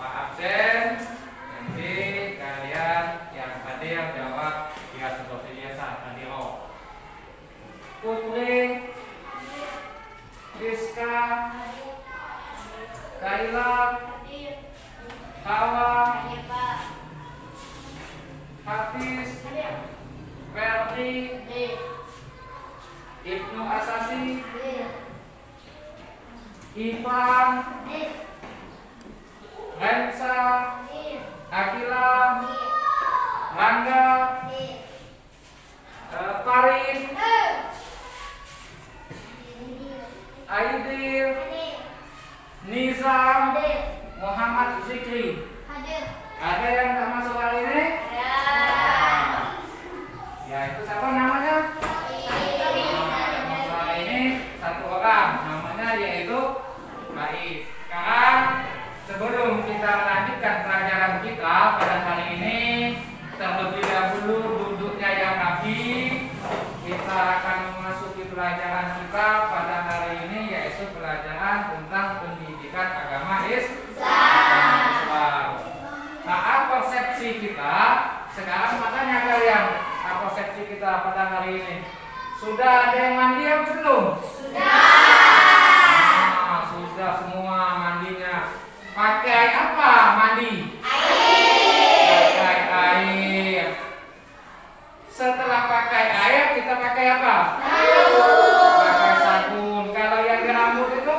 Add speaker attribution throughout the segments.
Speaker 1: Pak absen, nanti kalian yang hadir jawab ya seperti biasa tadi. Putri, Rizka, Kaila, Hawa, Hafiz, Ferdi, Ibnu Asasi, Ivan, Rensa, Akila, Rangga, Farid, Aidil, Nizam, Muhammad Zikri. Ada yang tak masuk hari ini? Ya, itu siapa namanya? Yang masuk hari ini satu orang, namanya yaitu Baik. Sekarang sebelum kita melanjutkan pelajaran kita pada hari ini, terlebih dahulu duduknya yang rapi. Kita akan memasuki pelajaran kita pada hari ini, yaitu pelajaran tentang pendidikan agama Islam. Nah, apa persepsi kita sekarang? Makanya kalian, apa persepsi kita pada hari ini? Sudah ada yang mandi atau belum? Sudah semua mandinya. Pakai apa mandi? Pakai air. Setelah pakai air, kita pakai apa? Pakai sabun. Kalau yang rambut itu?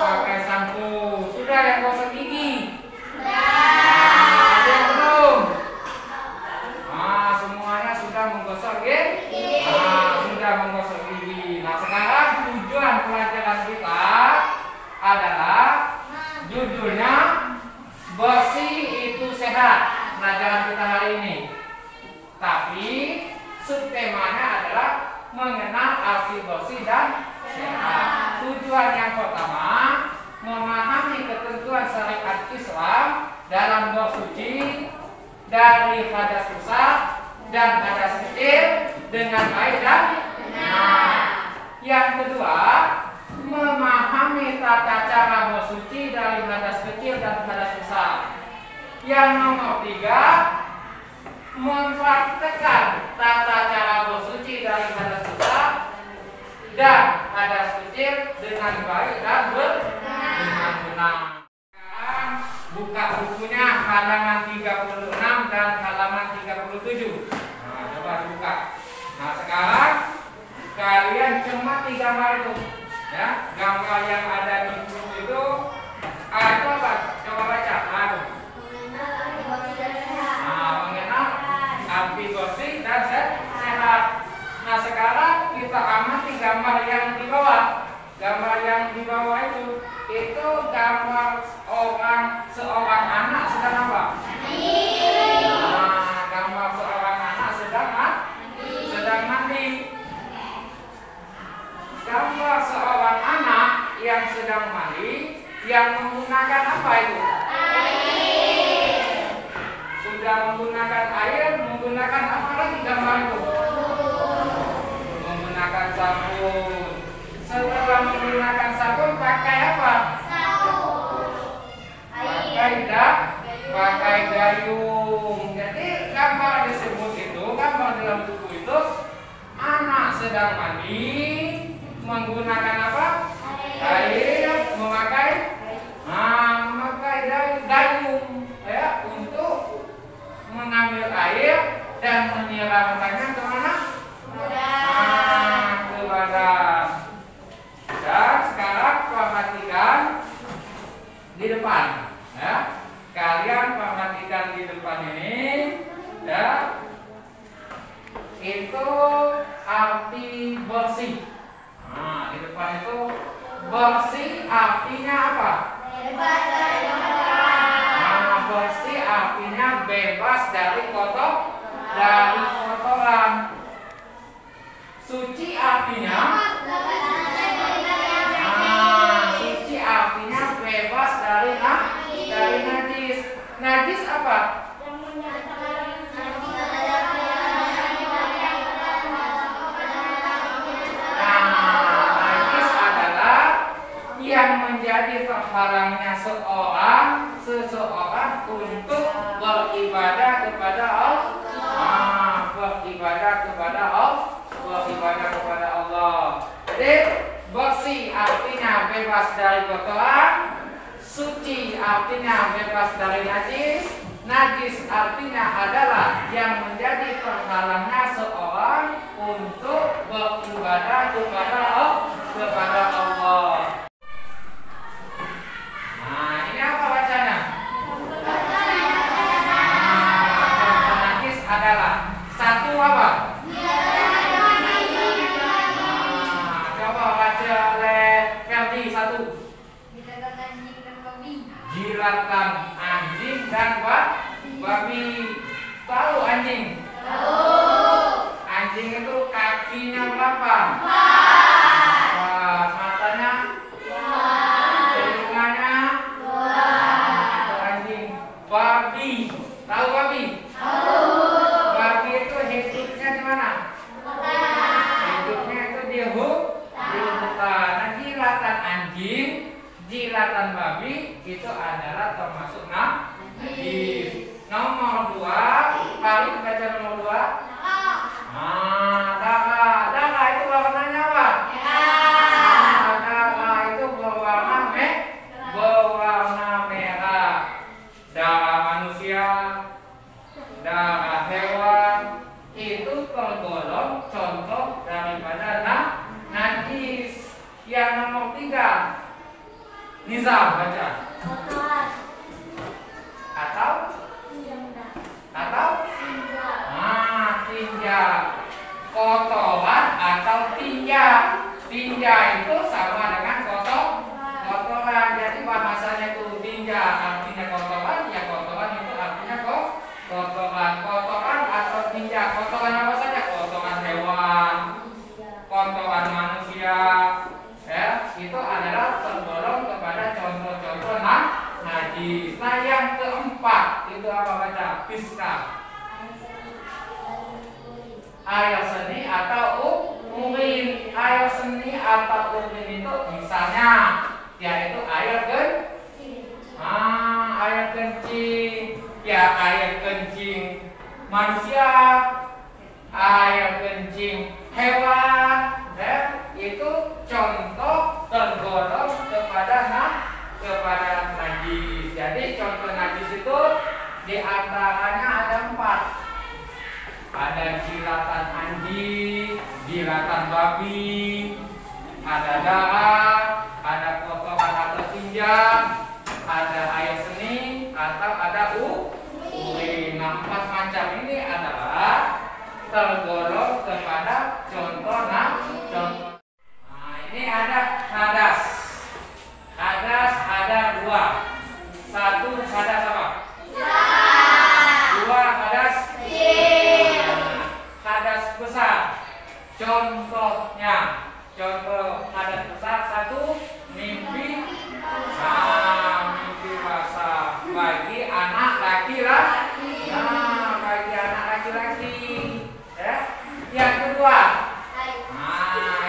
Speaker 1: Pakai sampo. Sudah yang gosok gigi? Ada yang belum? Semuanya sudah menggosok gigi? Sudah menggosok gigi. Nah, sekarang tujuan pelajaran kita adalah judulnya bersih itu sehat. Pelajaran kita hari ini. Tapi subtemanya adalah mengenal arti bersih dan sehat. Tujuan yang pertama, memahami ketentuan syariat Islam dalam bersuci dari hadas besar dan hadas kecil dengan baik dan benar. Yang kedua, memahami tata cara bersuci dari hadas kecil dan hadas besar. Yang nomor tiga, mempraktekkan tata cara bersuci dari hadas besar dan hadas kecil dengan baik dan benar. Sekarang buka bukunya halaman 36 dan halaman 37. Nah, coba buka. Nah, sekarang kalian cermati gambar itu, ya. Gambar yang ada di buku itu itu apa? Coba baca. Mengenal arti bersih dan sehat. Nah, sekarang kita amati gambar yang di bawah. Gambar yang di bawah itu gambar seorang anak sedang apa? Gambar seorang anak sedang mandi. Gambar seorang anak yang sedang mandi yang menggunakan apa itu? Sudah menggunakan air, menggunakan apa lagi gambar itu? Menggunakan sabun. Setelah menggunakan sabun, pakai apa? Pakai gayung. Jadi gambar disebut itu, gambar dalam buku itu, anak sedang mandi menggunakan apa? Air, memakai gayung, ya, untuk mengambil air dan menyiramkannya kemana? Ke badan. Dan sekarang perhatikan di depan, ya. Kalian perhatikan di depan ini, ya. Itu arti bersih. Nah, di depan itu bersih artinya apa? Bersih artinya bebas dari kotoran. Suci artinya suci artinya bebas dari najis. Najis apa? Najis adalah yang menjadi terhalangnya seseorang untuk beribadah kepada Allah. Beribadah kepada Allah. Jadi bersih artinya bebas dari kotoran, suci artinya bebas dari najis, najis artinya adalah yang menjadi penghalangnya seorang untuk beribadah kepada Allah. Nah, ini apa bacanya? Contoh najis adalah satu apa? Coba baca oleh Ferdi satu. Jilatan anjing dan babi. Tahu anjing? Anjing itu kakinya berapa? Matanya? Telinganya? Itu anjing. Babi. Tahu babi? Babi itu hidupnya di mana? Hidupnya itu di hutan. Nah, jilatan anjing, jilatan babi itu adalah termasuk najis. Nomor 2, paling baca nomor 2. Darah itu warnanya apa? Darah itu berwarna merah. Darah manusia, darah hewan itu tergolong contoh daripada najis. Yang nomor 3, Nizam baca. Tinja. Kotoran atau tinja. Tinja itu sama dengan kotoran. Jadi bahasanya itu tinja artinya kotoran, ya kotoran itu artinya kotoran. Kotoran atau tinja. Kotoran apa saja? Kotoran hewan, kotoran manusia. Ya, itu adalah tergolong kepada contoh-contoh najis. Nah, yang keempat itu apa baca? Fiska. Air seni atau urin. Air seni atau urin itu misalnya yaitu air kencing. Ya, air kencing manusia, air kencing hewan, itu contoh tergolong kepada najis. Jadi contoh najis itu diantaranya ada 4. Ada jilatan anjing, jilatan babi, ada darah, ada kotoran atau tinja, ada air seni, atau ada urin. Nah, 4 macam ini adalah tergolong kepada contoh. Nah, ini ada hadas. Hadas ada 2. 1 hadas apa? 2 hadas hadas besar. Contohnya, contoh hadas besar 1 mimpi basah bagi anak laki-laki. Bagi anak laki-laki. Ya. Yang kedua,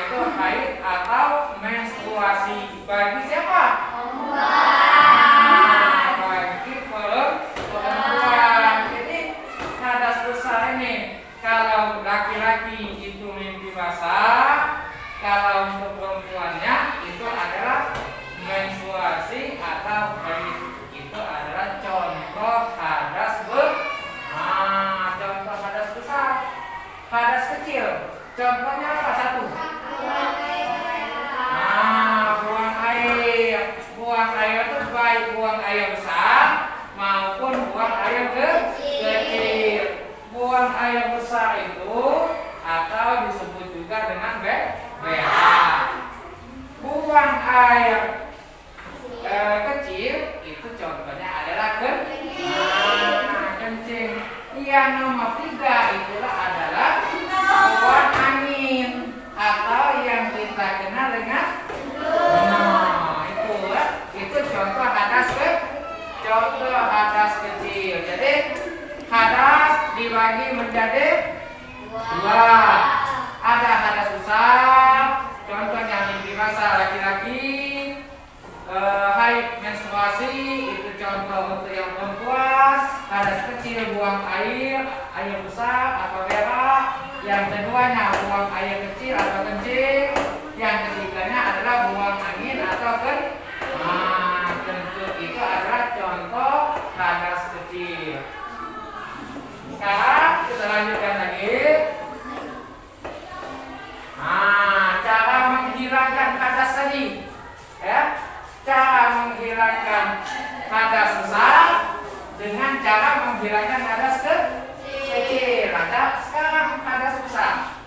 Speaker 1: itu haid atau menstruasi bagi siapa? Bagi perempuan. Jadi hadas besar ini kalau laki-laki itu mimpi basah, kalau untuk perempuannya itu adalah menstruasi atau haid. Itu adalah contoh hadas contoh hadas besar. Hadas kecil, contohnya apa? 1. Buang air. Buang air itu baik buang air besar maupun buang air kecil. Buang air besar itu atau disebut juga dengan BH. Buang air kecil itu contohnya adalah kencing. Yang nomor 3 itulah adalah buang angin atau yang kita kenal dengan itu contoh hadas kecil. Jadi hadas dibagi menjadi 2. Ada hadas besar, contohnya mimpi basah laki-laki, haid menstruasi menstruasi, itu contoh untuk yang perempuan. Hadas kecil buang air besar atau berak. Yang keduanya buang air kecil atau kencing. Yang ketiganya adalah buang angin atau tentu itu adalah contoh hadas kecil. Sekarang kita lanjutkan lagi. Cara menghilangkan hadas tadi, ya. Cara menghilangkan hadas besar dengan cara menghilangkan hadas kecil. Sekarang hadas besar.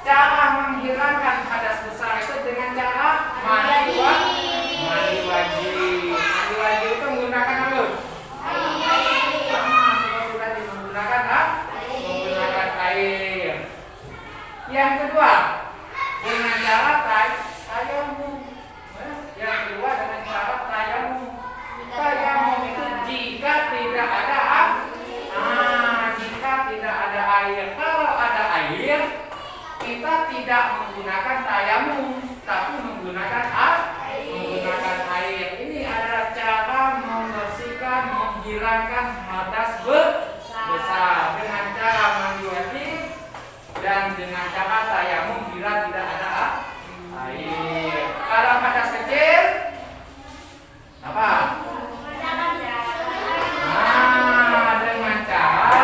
Speaker 1: Cara menghilangkan hadas besar itu dengan cara mandi wajib. Mandi wajib itu menggunakan apa? Menggunakan air. Yang kedua, dengan cara tayamum. Yang kedua dengan cara tayamum. Tayamum itu jika tidak ada air. Kalau ada air, kita tidak menggunakan tayamum, tapi menggunakan air. Ini adalah cara membersihkan, menghilangkan hadas besar dengan cara mandi wajib dan dengan cara tayamum bila tidak ada air. Kalau hadas kecil apa? Dengan cara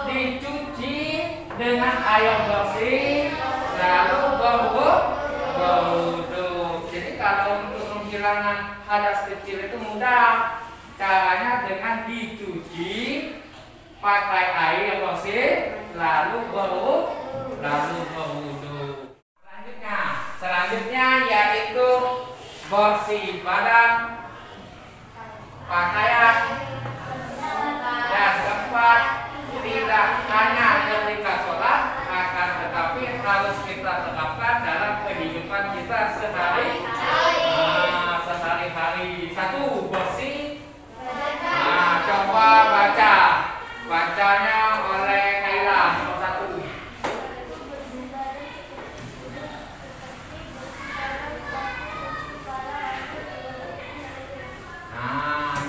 Speaker 1: dicuci dengan air bersih lalu berwudu. Jadi kalau untuk menghilangkan hadas kecil itu mudah. Caranya dengan dicuci pakai air bersih lalu berwudu. Selanjutnya yaitu bersih badan, pakaian, dan tempat. Tidak hanya ketika sholat, akan tetapi harus kita terapkan dalam kehidupan kita sehari-hari. Satu, bersih. Coba bacanya oleh Kaila. Nomor 1.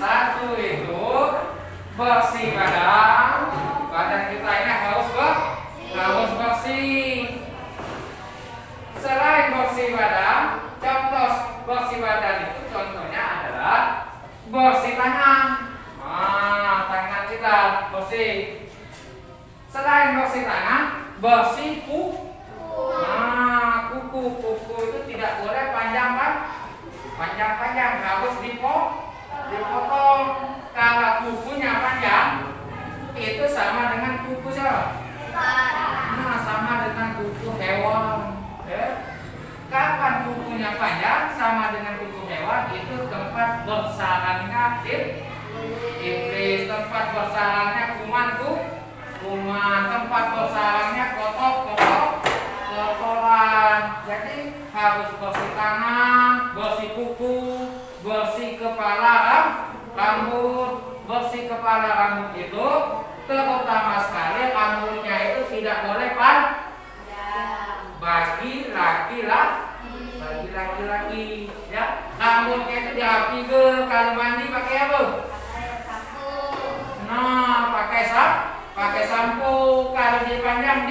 Speaker 1: Satu itu bersih badan kita ini harus bersih. Selain bersih badan, contoh bersih badan itu contohnya adalah bersih tangan. Tangan kita bersih. Selain bersih tangan, bersih kuku. Kuku itu tidak boleh panjang-panjang, harus dipotong. Kalau kukunya panjang, itu sama dengan kuku siapa? Sama dengan kuku hewan. Kapan kukunya panjang sama dengan kuku hewan, itu tempat bersarangnya iblis, tempat bersarangnya kuman, tempat bersarangnya kotoran. Jadi harus bersih tangan, bersih kuku, bersih kepala, rambut. Bersih kepala rambut itu terutama sekali rambutnya itu tidak boleh bagi laki-laki, ya. Rambutnya itu dirapi kalau mandi pakai apa? Pakai sampo. Kalau dia panjang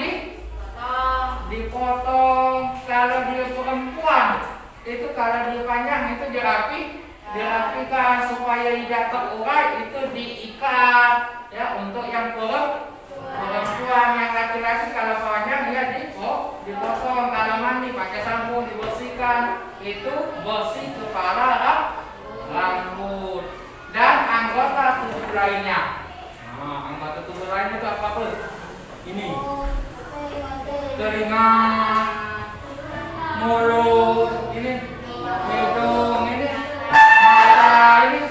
Speaker 1: dipotong. Kalau dia perempuan itu kalau dia panjang itu dirapikan supaya tidak terurai, itu diikat, ya. Untuk yang perempuan, yang laki-laki kalau panjang ya dipotong. Kalau mandi pakai sampo, dibersihkan. Itu bersih kepala, rambut, dan anggota tubuh lainnya. Anggota tubuh lainnya itu apa? Ini telinga, mulut, ini hidung, ini mata, ini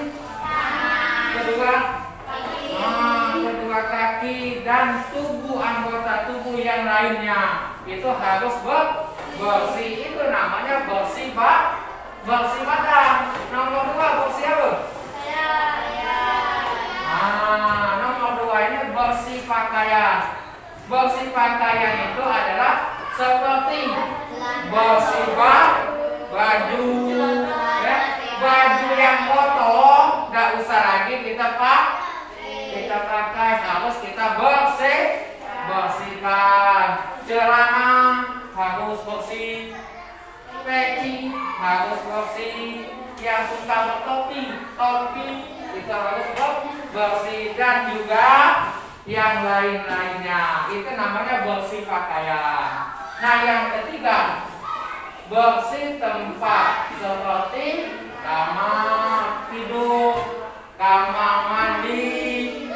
Speaker 1: kedua kaki, dan anggota tubuh yang lainnya itu harus bersih. Itu namanya bersih badan. Nomor 2 bersih apa? Nomor 2 ini bersih pakaian. Bersih pakaian itu adalah seperti bersih baju, ya. Baju yang kotor bersih dan juga yang lain-lainnya. Itu namanya bersih pakaian. Nah, yang ketiga, bersih tempat seperti kamar tidur, kamar mandi,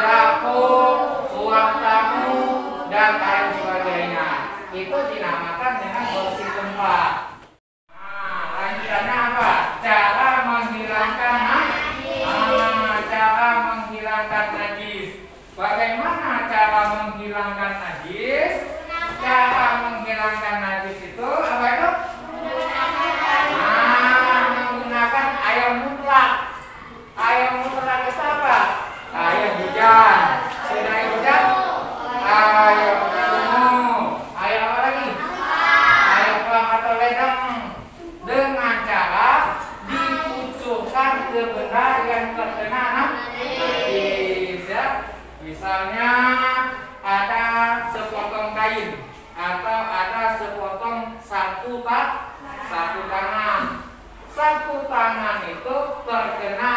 Speaker 1: dapur, ruang tamu, dan lain sebagainya. Itu dinamakan dengan bersih tempat. Nah, lanjutannya apa? Cara menghilangkan najis. Bagaimana cara menghilangkan najis? Cara menghilangkan najis itu apa itu? Menggunakan air mutlak. Air mutlak itu apa? Air hujan. Sudah air hujan? Air sumur. Air apa lagi? Air pump atau ledeng. Dengan cara dikucurkan ke benda yang terkena najis, ya. Misalnya ada sepotong kain atau ada sepotong sapu tangan. Sapu tangan itu terkena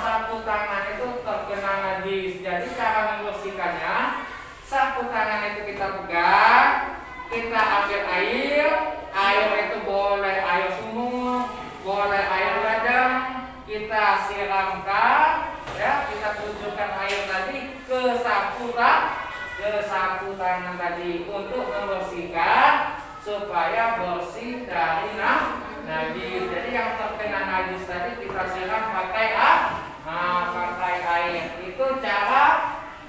Speaker 1: sapu tangan itu terkena najis. Jadi cara membersihkannya, sapu tangan itu kita pegang, kita ambil air itu boleh air sumur, boleh air ledeng, kita siramkan, ya, kita tujukan air tadi ke sapu tangan tadi untuk membersihkan supaya bersih dari najis. Jadi yang terkena najis tadi kita siram pakai air. Itu cara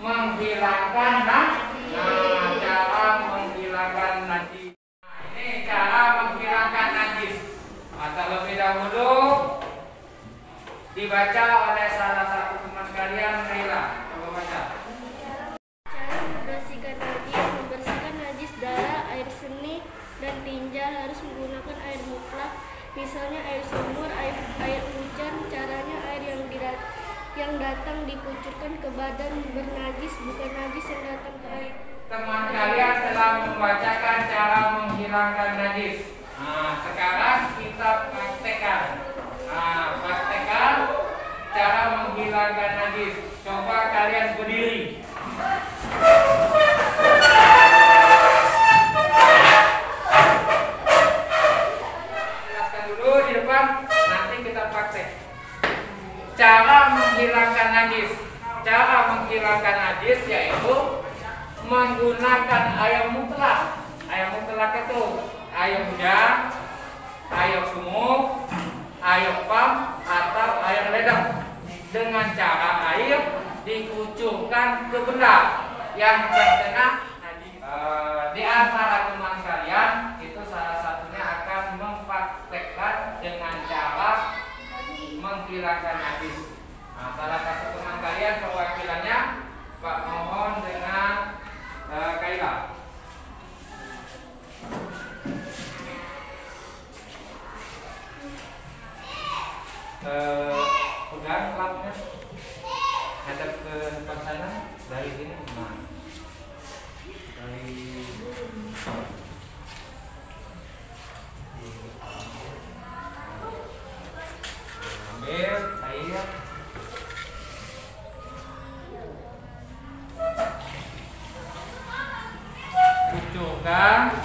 Speaker 1: menghilangkan najis. Ini cara menghilangkan najis. Terlebih dahulu dibaca oleh salah satu teman kalian, Naila. Coba baca.
Speaker 2: Cara membersihkan najis darah, air seni, dan tinja harus menggunakan air mutlak. Misalnya air sumur, air hujan. Caranya air yang datang dikucurkan ke badan bernajis, bukan najis yang datang ke air.
Speaker 1: Teman kalian telah membacakan cara menghilangkan najis. Nah, sekarang kita praktekkan. Praktekkan cara menghilangkan najis. Coba kalian berdiri. Jelaskan dulu di depan, nanti kita praktek. Cara menghilangkan najis. Cara menghilangkan najis yaitu menggunakan air mutlak. Air mutlak itu air hujan, air sumur, air pump, atau air ledeng. Dengan cara air dikucurkan ke benda yang terkena najis. Di antara teman kalian itu salah satunya akan mempraktekkan dengan cara menghilangkan najis. Nah, salah satu teman kalian perwakilannya Pak Mohon dengan Kaila. Pegang lapnya, hadap ke depan sana, dari sini, dari ambil air, kucurkan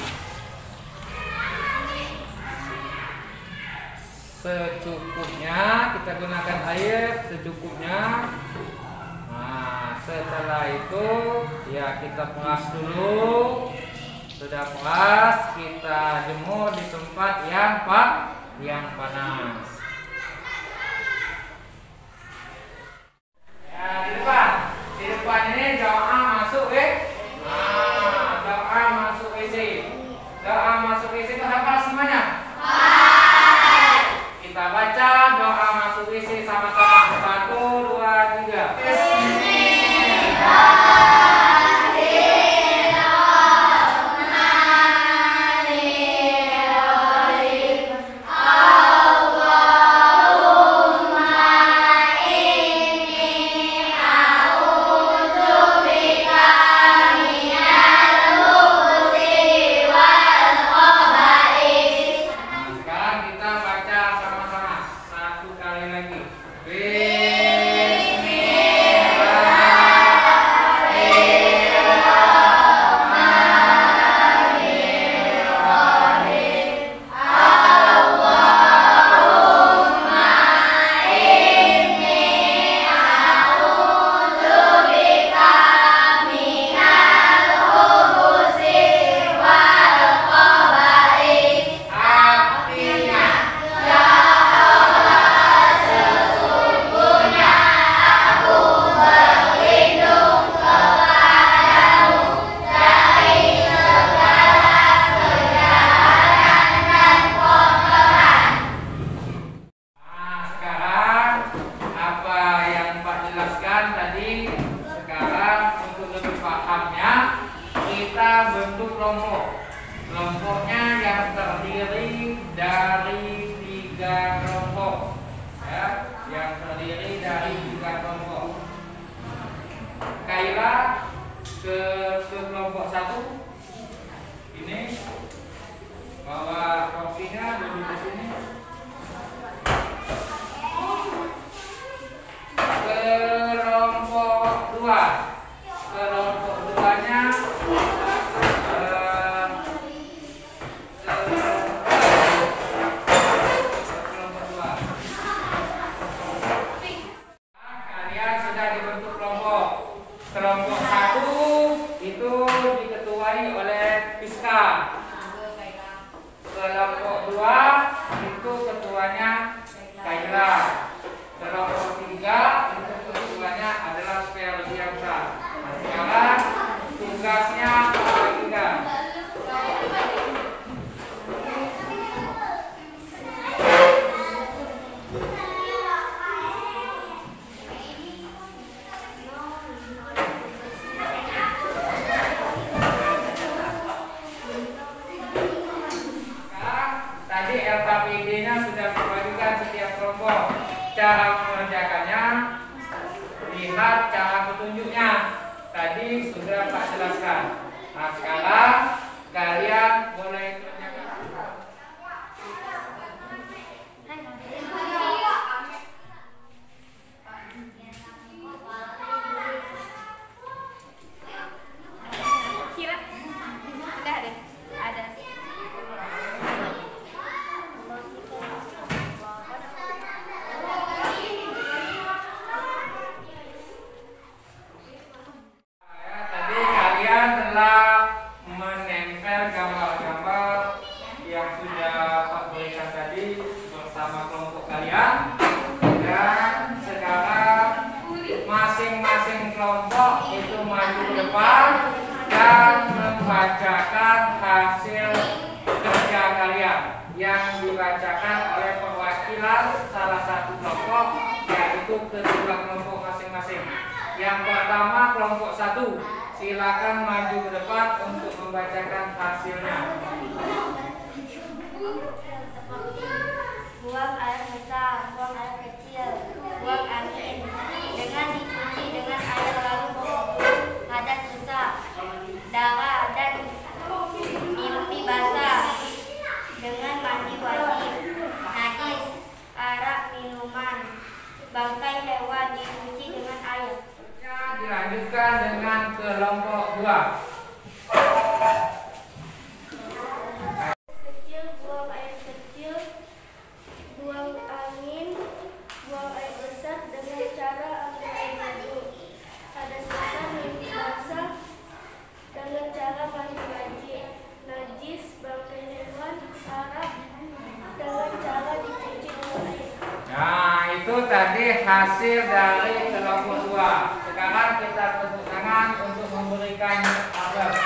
Speaker 1: secukupnya, kita gunakan air secukupnya. Nah, setelah itu ya kita peras dulu. Sudah peras, kita jemur di tempat yang panas. Ya, di depan ini doa masuk doa masuk WC. Doa masuk WC itu hafal semuanya? Kita baca doa masuk WC sama-sama. 1, 2, 3.
Speaker 3: Allah
Speaker 1: terdiri dari 3 kelompok. Kaila ke kelompok 1 ini, bawa topinya duduk di sini. Kelompok 2, kelompok 2-nya kelompok 2. Kalian sudah dibentuk kelompok. Kelompok 1 itu diketuai oleh Piska. Kelompok 2 itu ketuanya Kaila. Kelompok 3 itu ketuanya adalah Ferdiansa. Nah, sekarang tugasnya bagikan. Tadi LKPD-nya sudah dibagikan setiap kelompok. Cara mengerjakannya, lihat cara petunjuknya. Tadi sudah Pak jelaskan. Nah, sekarang kalian boleh kerjakan.
Speaker 3: Kira udah deh, ada.
Speaker 1: Tadi kalian telah menempel gambar-gambar yang sudah Pak berikan tadi bersama kelompok kalian. Dan sekarang masing-masing kelompok itu maju ke depan dan membacakan hasil kerja kalian yang dibacakan oleh perwakilan salah satu kelompok, yaitu kedua kelompok masing-masing. Yang pertama kelompok 1, silakan maju ke depan untuk membacakan hasilnya.
Speaker 2: Buang air besar, buang air kecil, buang angin. Dengan dicuci dengan air lalu mengukur hadas besar, darah dan mimpi basah. Dengan mandi wajib, najis, arak minuman, bangkai hewan dicuci dengan air.
Speaker 1: Dilanjutkan dengan kelompok 2.
Speaker 2: Kecil, buang air kecil, buang angin, buang air besar dengan cara ambil air wudhu. Hadas besar, mimpi basah dengan cara mandi wajib, najis, bangkai hewan, arak dengan cara dicuci dengan air.
Speaker 1: Nah, itu tadi hasil dari kelompok 2. Sekarang kita tepuk tangan untuk memberikan aplaus.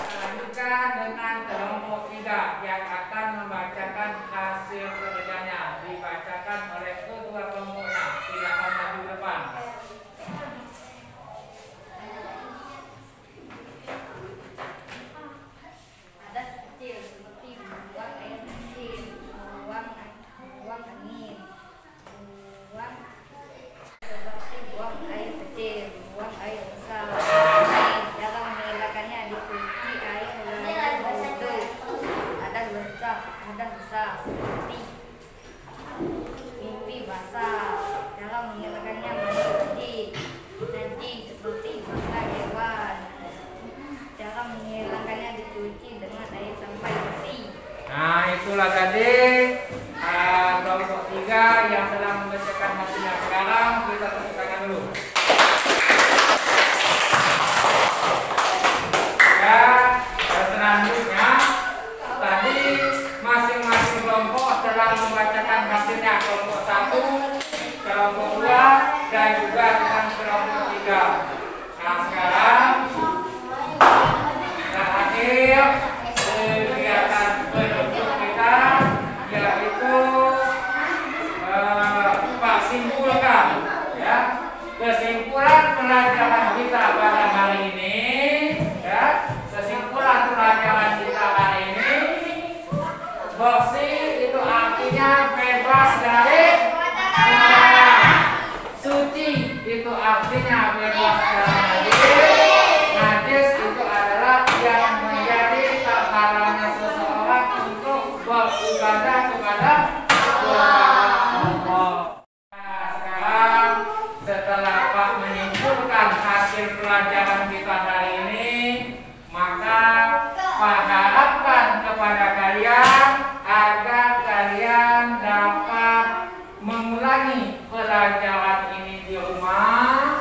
Speaker 1: Lanjutkan dengan kelompok 3 yang akan membacakan hasil kerjanya. Dibacakan oleh kedua kelompoknya. Silakan maju ke depan.
Speaker 3: Hadas kecil seperti buang air kecil, buang angin, buang air kecil, buang air besar. Cara mengelakkannya dicuci air lalu wudhu. Hadas besar seperti mimpi basah. Cara mengelakkannya mandi wajib. Najis seperti bangkai hewan. Cara menghilangkannya dicuci dengan air sampai bersih.
Speaker 1: Nah, itulah tadi kelompok 3 yang telah membacakan hasilnya. Sekarang kita tepuk tangan dulu. Dan selanjutnya tadi masing-masing kelompok telah membacakan hasilnya. Kelompok 1, kelompok 2, dan juga dengan kelompok 3. Nah, sekarang terakhir kegiatan penutup kita, yaitu Pak simpulkan, ya, kesimpulan pelajaran kita pada hari ini, ya, kesimpulan pelajaran kita hari ini, bersih itu artinya bebas dapat mengulangi pelajaran ini di rumah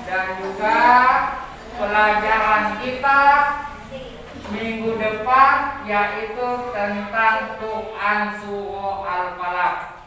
Speaker 1: dan juga pelajaran kita minggu depan, yaitu tentang Quran Surah Al-Falaq.